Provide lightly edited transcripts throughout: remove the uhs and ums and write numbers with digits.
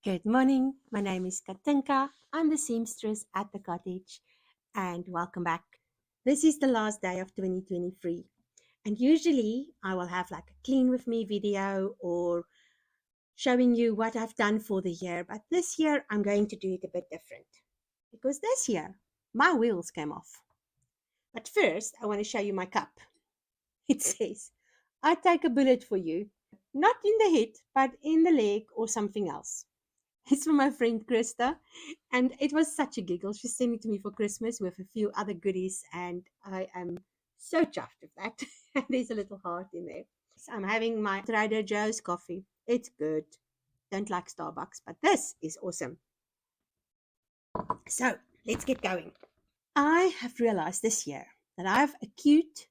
Good morning. My name is Katinka. I'm the seamstress at the cottage, and welcome back. This is the last day of 2023, and usually I will have like a clean with me video or showing you what I've done for the year, but this year I'm going to do it a bit different because this year my wheels came off. But first, I want to show you my cup. It says, I take a bullet for you, not in the head, but in the leg or something else. It's from my friend Krista, and it was such a giggle. She sent it to me for Christmas with a few other goodies, and I am so chuffed with that. And there's a little heart in there. So I'm having my Trader Joe's coffee. It's good. Don't like Starbucks, but this is awesome. So let's get going. I have realized this year that I have acute,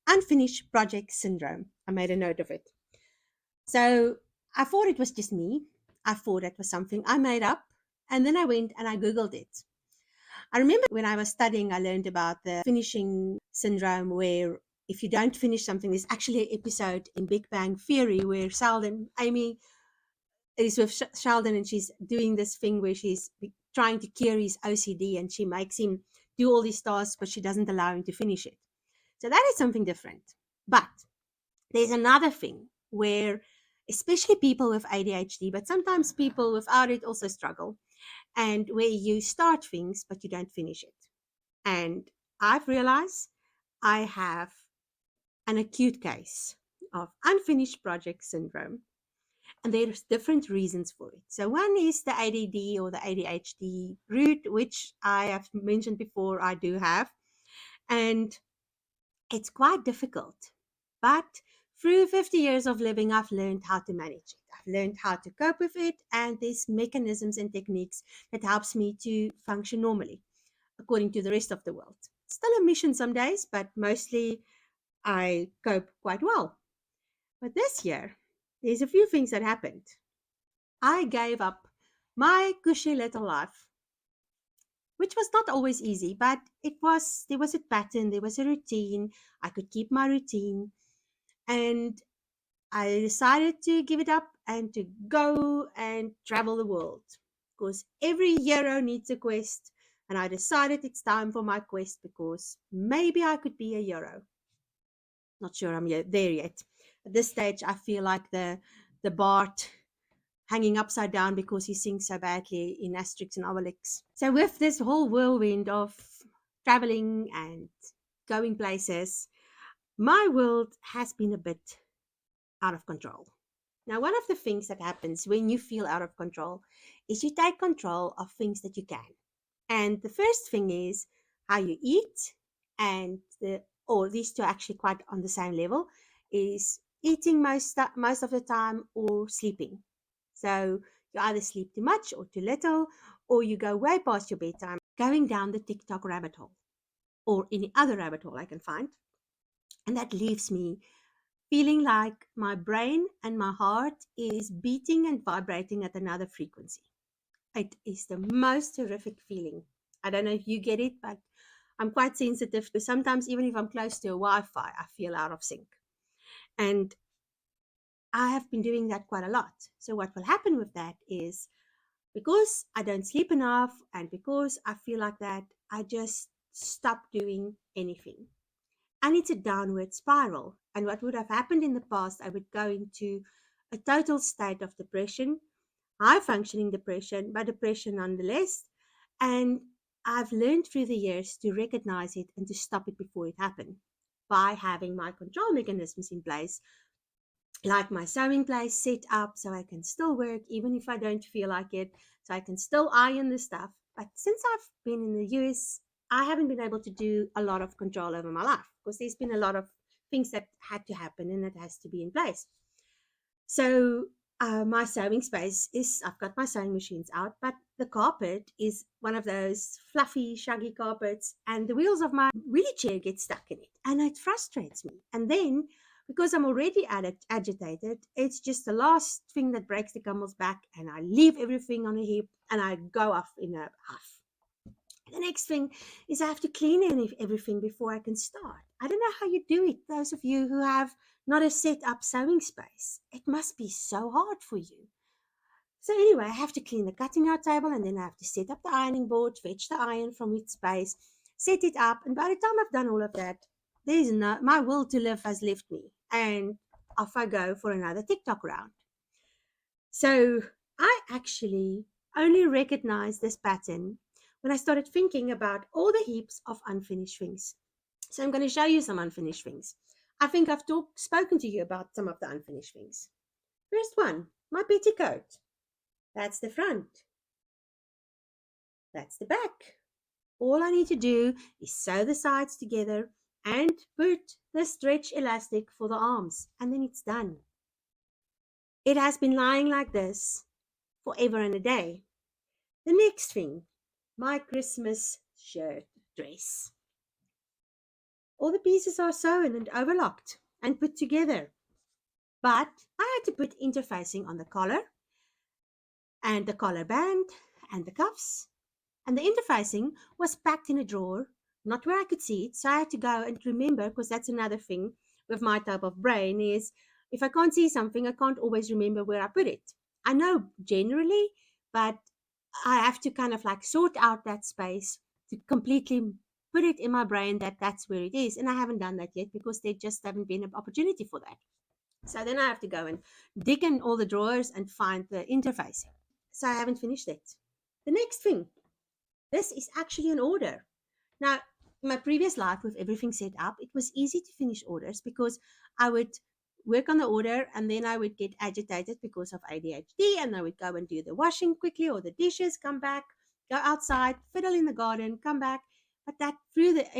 unfinished project syndrome. I made a note of it. So I thought it was just me. I thought it was something I made up. And then I went and I Googled it. I remember when I was studying, I learned about the finishing syndrome, where if you don't finish something, there's actually an episode in Big Bang Theory where Amy is with Sheldon, and she's doing this thing where she's trying to cure his OCD, and she makes him do all these tasks, but she doesn't allow him to finish it. So that is something different. But there's another thing where, especially people with ADHD, but sometimes people without it also struggle, and where you start things but you don't finish it. And I've realized I have an acute case of unfinished project syndrome, and there's different reasons for it. So one is the ADD or the ADHD root, which I have mentioned before I do have, and it's quite difficult. But through 50 years of living, I've learned how to manage it. I've learned how to cope with it, and there's mechanisms and techniques that helps me to function normally, according to the rest of the world. Still a mission some days, but mostly I cope quite well. But this year, there's a few things that happened. I gave up my cushy little life, which was not always easy, but there was a pattern, there was a routine. I could keep my routine, and I decided to give it up and to go and travel the world, because every hero needs a quest. And I decided it's time for my quest because maybe I could be a hero. Not sure I'm there yet. At this stage, I feel like the Bart hanging upside down because he sings so badly in Asterix and Obelix. So with this whole whirlwind of traveling and going places, my world has been a bit out of control. Now, one of the things that happens when you feel out of control is you take control of things that you can. And the first thing is how you eat, and or these two are actually quite on the same level, is eating most of the time or sleeping. So you either sleep too much or too little, or you go way past your bedtime, going down the TikTok rabbit hole or any other rabbit hole I can find. And that leaves me feeling like my brain and my heart is beating and vibrating at another frequency. It is the most horrific feeling. I don't know if you get it, but I'm quite sensitive. Sometimes, even if I'm close to a Wi Fi, I feel out of sync. And I have been doing that quite a lot. So, what will happen with that is, because I don't sleep enough and because I feel like that, I just stop doing anything. And it's a downward spiral. And what would have happened in the past, I would go into a total state of depression, high functioning depression, but depression nonetheless. And I've learned through the years to recognize it and to stop it before it happened by having my control mechanisms in place, like my sewing place set up so I can still work even if I don't feel like it, so I can still iron the stuff. But since I've been in the US, I haven't been able to do a lot of control over my life because there's been a lot of things that had to happen and that has to be in place. So my sewing space is, I've got my sewing machines out, but the carpet is one of those fluffy, shaggy carpets, and the wheels of my wheelie chair get stuck in it, and it frustrates me. And then, because I'm already agitated, it's just the last thing that breaks the camel's back, and I leave everything on a heap and I go off in a huff. The next thing is I have to clean everything before I can start. I don't know how you do it, those of you who have not a set up sewing space. It must be so hard for you. So anyway, I have to clean the cutting out table, and then I have to set up the ironing board, fetch the iron from its base, set it up, and by the time I've done all of that, there's no my will to live has left me, and off I go for another TikTok round. So I actually only recognized this pattern when I started thinking about all the heaps of unfinished things. So I'm going to show you some unfinished things. I think I've spoken to you about some of the unfinished things. First one, my petticoat. That's the front. That's the back. All I need to do is sew the sides together and put the stretch elastic for the arms, and then it's done. It has been lying like this forever and a day. The next thing, my Christmas shirt dress. All the pieces are sewn and overlocked and put together. But I had to put interfacing on the collar and the collar band and the cuffs. And the interfacing was packed in a drawer, not where I could see it. So I had to go and remember, because that's another thing with my type of brain is if I can't see something, I can't always remember where I put it. I know generally, but I have to kind of like sort out that space to completely put it in my brain that that's where it is. And I haven't done that yet because there just haven't been an opportunity for that. So then I have to go and dig in all the drawers and find the interfacing. So I haven't finished it. The next thing, this is actually an order. Now, in my previous life with everything set up, it was easy to finish orders because I would work on the order and then I would get agitated because of ADHD and I would go and do the washing quickly or the dishes, come back, go outside, fiddle in the garden, come back. But that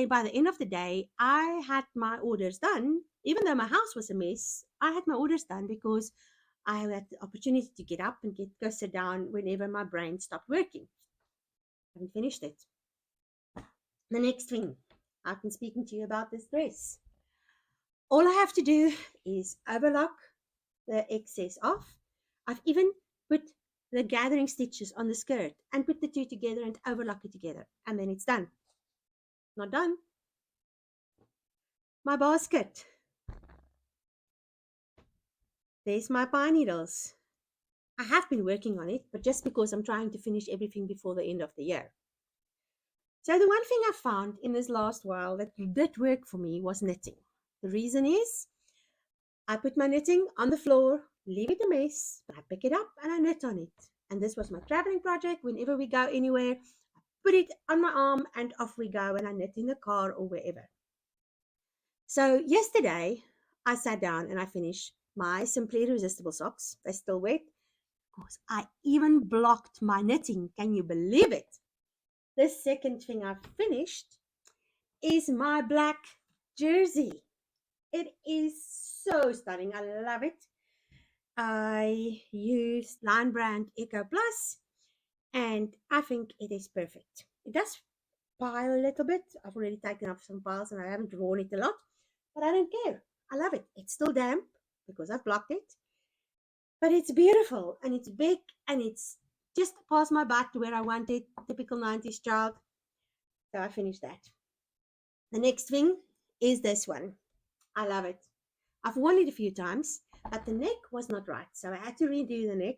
by the end of the day, I had my orders done. Even though my house was a mess, I had my orders done because I had the opportunity to get up and go sit down whenever my brain stopped working. I haven't finished it. The next thing, I've been speaking to you about this dress. All I have to do is overlock the excess off. I've even put the gathering stitches on the skirt and put the two together and overlock it together. And then it's done. Not done. My basket. There's my pine needles. I have been working on it, but just because I'm trying to finish everything before the end of the year. So the one thing I found in this last while that did work for me was knitting. The reason is I put my knitting on the floor, leave it a mess, but I pick it up and I knit on it. And this was my traveling project. Whenever we go anywhere, I put it on my arm and off we go and I knit in the car or wherever. So yesterday I sat down and I finished my Simply Irresistible socks. They're still wet because I even blocked my knitting. Can you believe it? The second thing I've finished is my black jersey. It is so stunning. I love it. I use Line Brand Eco Plus and I think it is perfect. It does pile a little bit. I've already taken off some piles and I haven't worn it a lot, but I don't care. I love it. It's still damp because I've blocked it, but it's beautiful and it's big and it's just past my butt to where I want it. Typical 90s child. So I finished that. The next thing is this one. I love it. I've worn it a few times, but the neck was not right. So I had to redo the neck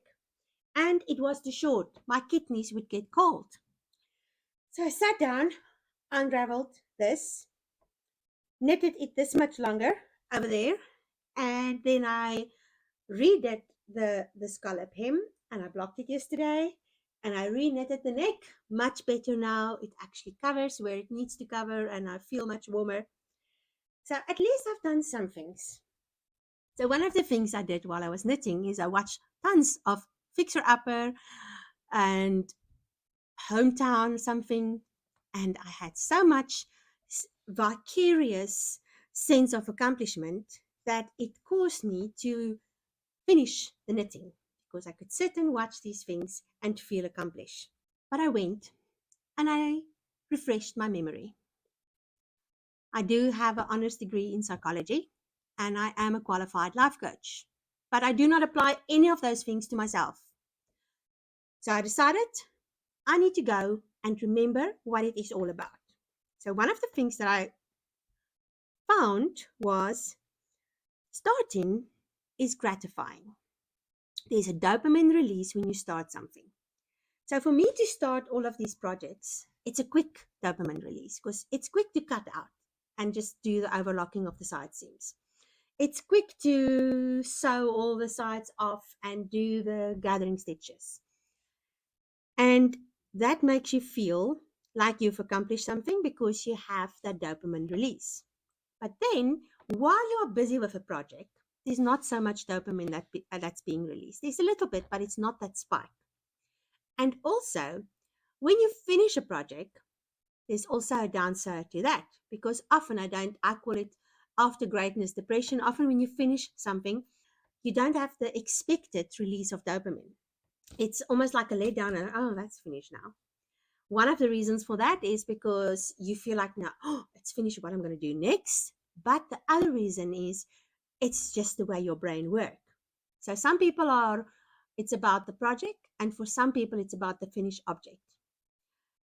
and it was too short. My kidneys would get cold. So I sat down, unraveled this, knitted it this much longer over there, and then I redid the scallop hem and I blocked it yesterday and I re-knitted the neck much better now. It actually covers where it needs to cover and I feel much warmer. So at least I've done some things. So one of the things I did while I was knitting is I watched tons of Fixer Upper and Hometown something, and I had so much vicarious sense of accomplishment that it caused me to finish the knitting because I could sit and watch these things and feel accomplished. But I went and I refreshed my memory. I do have an honors degree in psychology and I am a qualified life coach, but I do not apply any of those things to myself. So I decided I need to go and remember what it is all about. So one of the things that I found was starting is gratifying. There's a dopamine release when you start something. So for me to start all of these projects, it's a quick dopamine release because it's quick to cut out and just do the overlocking of the side seams. It's quick to sew all the sides off and do the gathering stitches. And that makes you feel like you've accomplished something because you have that dopamine release. But then, while you're busy with a project, there's not so much dopamine that's being released. There's a little bit, but it's not that spike. And also, when you finish a project, there's also a downside to that because often I call it after greatness depression. Often, when you finish something, you don't have the expected release of dopamine. It's almost like a letdown, and oh, that's finished now. One of the reasons for that is because you feel like now, oh, it's finished. What I'm going to do next. But the other reason is it's just the way your brain works. So some people it's about the project, and for some people, it's about the finished object.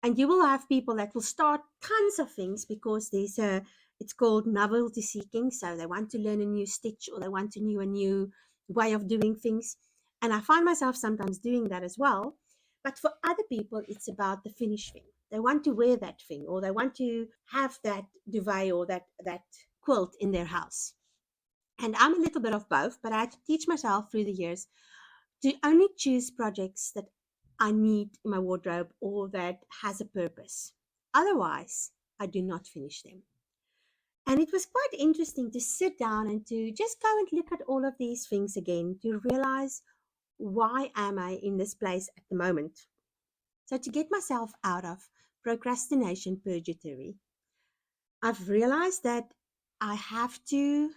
And you will have people that will start tons of things because it's called novelty seeking. So they want to learn a new stitch or they want to know a new way of doing things. And I find myself sometimes doing that as well. But for other people, it's about the finished thing. They want to wear that thing or they want to have that duvet or that quilt in their house. And I'm a little bit of both, but I had to teach myself through the years to only choose projects that I need in my wardrobe or that has a purpose. Otherwise, I do not finish them. And it was quite interesting to sit down and to just go and look at all of these things again to realize why am I in this place at the moment. So to get myself out of procrastination purgatory, I've realized that I have to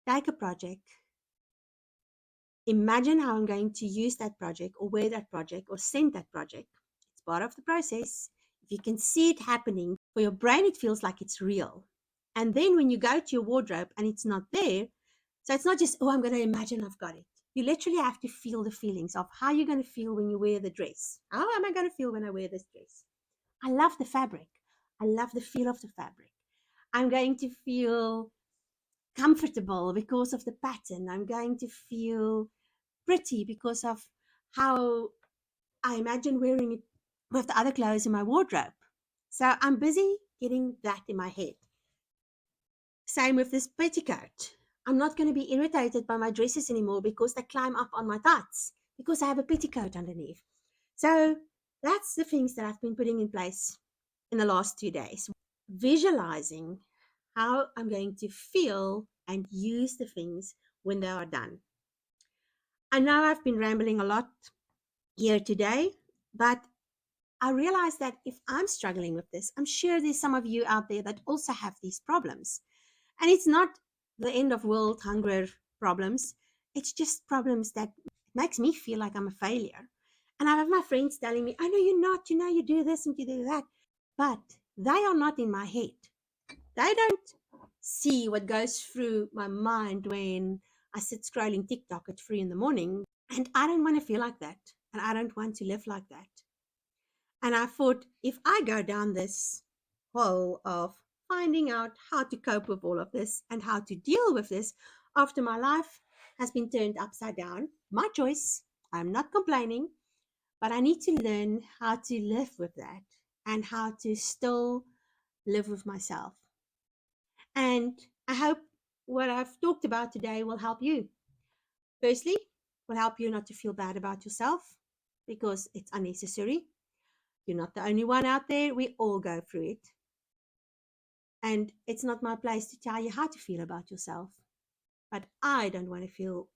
take a project, imagine how I'm going to use that project or wear that project or send that project. It's part of the process. If you can see it happening, for your brain, it feels like it's real. And then when you go to your wardrobe and it's not there, so it's not just, oh, I'm going to imagine I've got it. You literally have to feel the feelings of how you're going to feel when you wear the dress. How am I going to feel when I wear this dress? I love the fabric. I love the feel of the fabric. I'm going to feel comfortable because of the pattern. I'm going to feel pretty because of how I imagine wearing it with the other clothes in my wardrobe. So I'm busy getting that in my head. Same with this petticoat. I'm not going to be irritated by my dresses anymore because they climb up on my tights because I have a petticoat underneath. So that's the things that I've been putting in place in the last 2 days. Visualizing how I'm going to feel and use the things when they are done. I know I've been rambling a lot here today, but I realize that if I'm struggling with this, I'm sure there's some of you out there that also have these problems. And it's not the end of world hunger problems. It's just problems that makes me feel like I'm a failure. And I have my friends telling me, I know you're not, you do this and you do that. But they are not in my head. They don't see what goes through my mind when I sit scrolling TikTok at 3 in the morning. And I don't want to feel like that. And I don't want to live like that. And I thought, if I go down this hole of finding out how to cope with all of this and how to deal with this after my life has been turned upside down, my choice, I'm not complaining, but I need to learn how to live with that and how to still live with myself. And I hope what I've talked about today will help you. Firstly, will help you not to feel bad about yourself because it's unnecessary. You're not the only one out there. We all go through it. And it's not my place to tell you how to feel about yourself. But I don't want to feel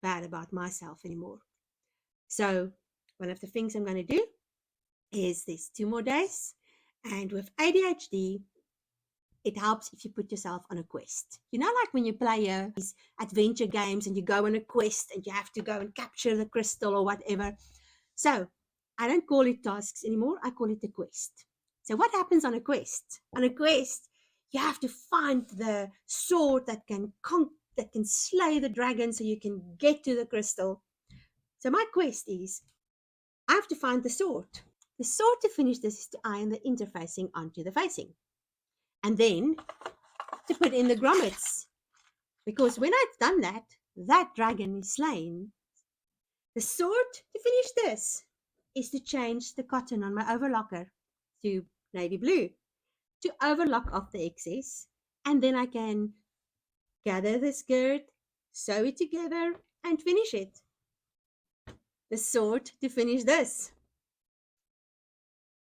bad about myself anymore. So one of the things I'm going to do is there's 2 more days. And with ADHD, it helps if you put yourself on a quest. You know, like when you play these adventure games and you go on a quest and you have to go and capture the crystal or whatever. So I don't call it tasks anymore. I call it a quest. So what happens on a quest? On a quest, you have to find the sword that can slay the dragon so you can get to the crystal. So my quest is I have to find the sword. The sword to finish this is to iron the interfacing onto the facing. And then to put in the grommets. Because when I've done that, that dragon is slain The sword to finish this is to change the cotton on my overlocker to navy blue to overlock off the excess, and then I can gather the skirt, sew it together, and finish it. The sword to finish this.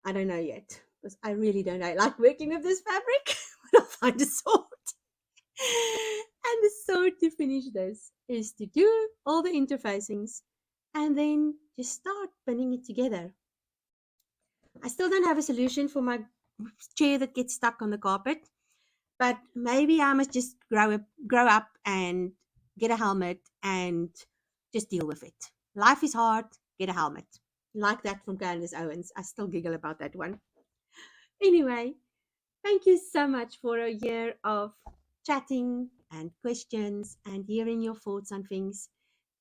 I don't know yet because I really don't know. I like working with this fabric, but I'll find a sword. And the sword to finish this is to do all the interfacings and then just start pinning it together. I still don't have a solution for my chair that gets stuck on the carpet, but maybe I must just grow up and get a helmet and just deal with it. Life is hard, get a helmet. Like that from Candace Owens. I still giggle about that one. Anyway, thank you so much for a year of chatting and questions and hearing your thoughts on things.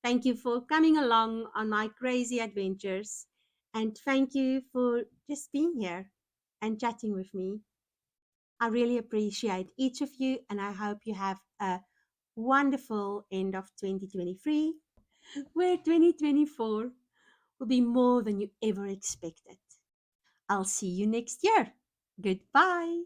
Thank you for coming along on my crazy adventures. And thank you for just being here and chatting with me. I really appreciate each of you, and I hope you have a wonderful end of 2023, where 2024 will be more than you ever expected. I'll see you next year. Goodbye.